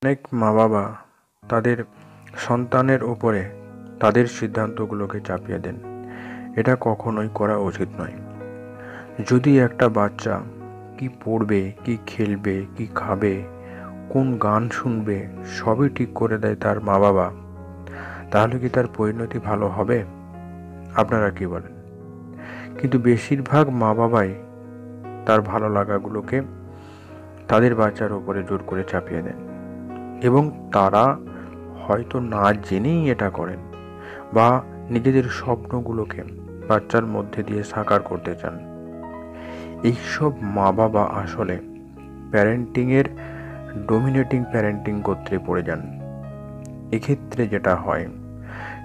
অনেক মা-বাবা তাদের সন্তানের উপরে তাদের সিদ্ধান্তগুলোকে চাপিয়ে দেন। এটা কখনোই করা উচিত নয়। যদি একটা বাচ্চা কি পড়বে, কি খেলবে, কি খাবে, কোন গান শুনবে সবই ঠিক করে দেয় তার মা-বাবা, তাহলে কি তার পরিণতি ভালো হবে? আপনারা কি বলেন? কিন্তু বেশিরভাগ মা-বাবাই তার ভালো লাগাগুলোকে তাদের বাচ্চার উপরে জোর করে চাপিয়ে দেন, এবং তারা হয়তো না জেনেই এটা করেন, বা নিজেদের স্বপ্নগুলোকে বাচ্চার মধ্যে দিয়ে সাকার করতে চান। এইসব মা বাবা আসলে প্যারেন্টিংয়ের ডোমিনেটিং প্যারেন্টিং গোত্রে পড়ে যান। এক্ষেত্রে যেটা হয়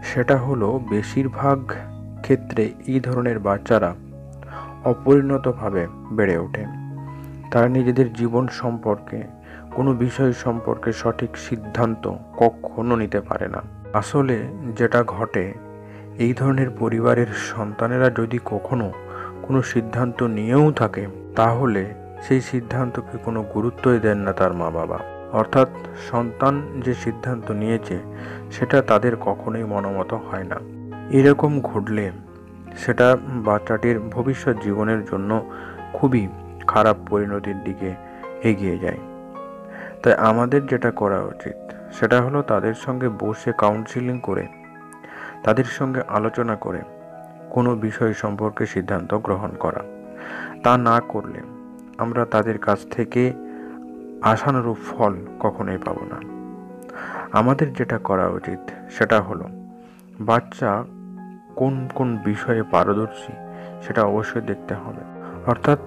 সেটা হলো, বেশিরভাগ ক্ষেত্রে এই ধরনের বাচ্চারা অপরিণতভাবে বেড়ে ওঠে। তারা নিজেদের জীবন সম্পর্কে, কোনো বিষয় সম্পর্কে সঠিক সিদ্ধান্ত কখনো নিতে পারে না। আসলে যেটা ঘটে, এই ধরনের পরিবারের সন্তানেরা যদি কখনো কোনো সিদ্ধান্ত নিয়েও থাকে, তাহলে সেই সিদ্ধান্তকে কোনো গুরুত্বই দেন না তার মা বাবা। অর্থাৎ সন্তান যে সিদ্ধান্ত নিয়েছে সেটা তাদের কখনোই মনোমত হয় না। এরকম ঘটলে সেটা বাচ্চাটির ভবিষ্যৎ জীবনের জন্য খুবই খারাপ পরিণতির দিকে এগিয়ে যায়। তাই আমাদের যেটা করা উচিত সেটা হলো, তাদের সঙ্গে বসে কাউন্সিলিং করে, তাদের সঙ্গে আলোচনা করে কোনো বিষয় সম্পর্কে সিদ্ধান্ত গ্রহণ করা। তা না করলে আমরা তাদের কাছ থেকে আশানুরূপ ফল কখনোই পাব না। আমাদের যেটা করা উচিত সেটা হলো, বাচ্চা কোন কোন বিষয়ে পারদর্শী সেটা অবশ্যই দেখতে হবে। অর্থাৎ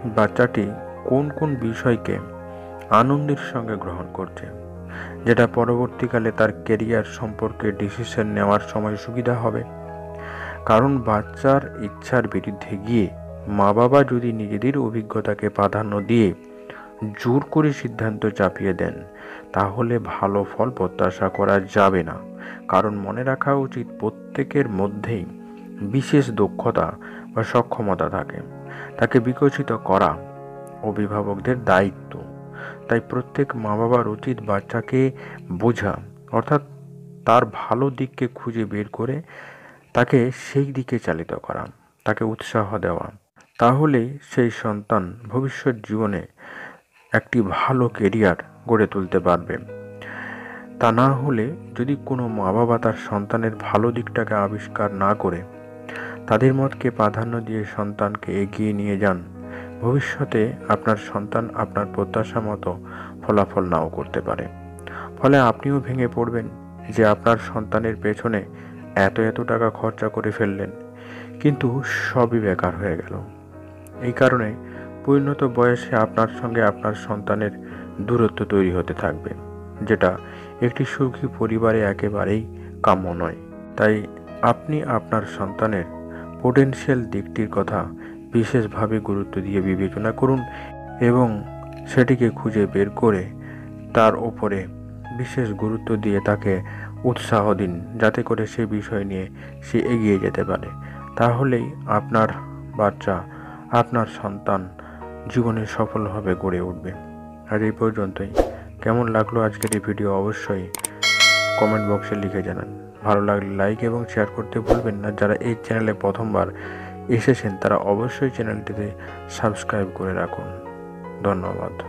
বাচ্চাটি কোন কোন বিষয়কে আনন্দের সঙ্গে গ্রহণ করছে, যেটা পরবর্তীকালে তার কেরিয়ার সম্পর্কে ডিসিশন নেওয়ার সময় সুবিধা হবে। কারণ বাচ্চার ইচ্ছার বিরুদ্ধে গিয়ে মা বাবা যদি নিজেদের অভিজ্ঞতাকে প্রাধান্য দিয়ে জোর করে সিদ্ধান্ত চাপিয়ে দেন, তাহলে ভালো ফল প্রত্যাশা করা যাবে না। কারণ মনে রাখা উচিত, প্রত্যেকের মধ্যেই বিশেষ দক্ষতা বা সক্ষমতা থাকে, তাকে বিকশিত করা অভিভাবকদের দায়িত্ব। তাই প্রত্যেক মা বাবার উচিত বাচ্চাকে বোঝা, অর্থাৎ তার ভালো দিককে খুঁজে বের করে তাকে সেই দিকে চালিত করা, তাকে উৎসাহ দেওয়া। তাহলেই সেই সন্তান ভবিষ্যৎ জীবনে একটি ভালো কেরিয়ার গড়ে তুলতে পারবে। তা না হলে, যদি কোনো মা বাবা তার সন্তানের ভালো দিকটাকে আবিষ্কার না করে তাদের মতকে প্রাধান্য দিয়ে সন্তানকে এগিয়ে নিয়ে যান, ভবিষ্যতে আপনার সন্তান আপনার প্রত্যাশা মতো ফলাফল নাও করতে পারে। ফলে আপনিও ভেঙে পড়বেন যে আপনার সন্তানের পেছনে এত টাকা খরচা করে ফেললেন, কিন্তু সবই বেকার হয়ে গেল। এই কারণে পরিণত বয়সে আপনার সঙ্গে আপনার সন্তানের দূরত্ব তৈরি হতে থাকবে, যেটা একটি সুখী পরিবারে একেবারেই কাম্য নয়। তাই আপনি আপনার সন্তানের পোটেনশিয়াল দিকটির কথা বিশেষভাবে গুরুত্ব দিয়ে বিবেচনা করুন, এবং সেটিকে খুঁজে বের করে তার উপরে বিশেষ গুরুত্ব দিয়ে তাকে উৎসাহ দিন, যাতে করে সে বিষয় নিয়ে সে এগিয়ে যেতে পারে। তাহলেই আপনার বাচ্চা, আপনার সন্তান জীবনে সফলভাবে গড়ে উঠবে। আর এই পর্যন্তই। কেমন লাগলো আজকের এই ভিডিও অবশ্যই কমেন্ট বক্সে লিখে জানান। ভালো লাগলে লাইক এবং শেয়ার করতে ভুলবেন না। যারা এই চ্যানেলে প্রথমবার এসেছেন তারা অবশ্যই চ্যানেলটিতে সাবস্ক্রাইব করে রাখুন। ধন্যবাদ।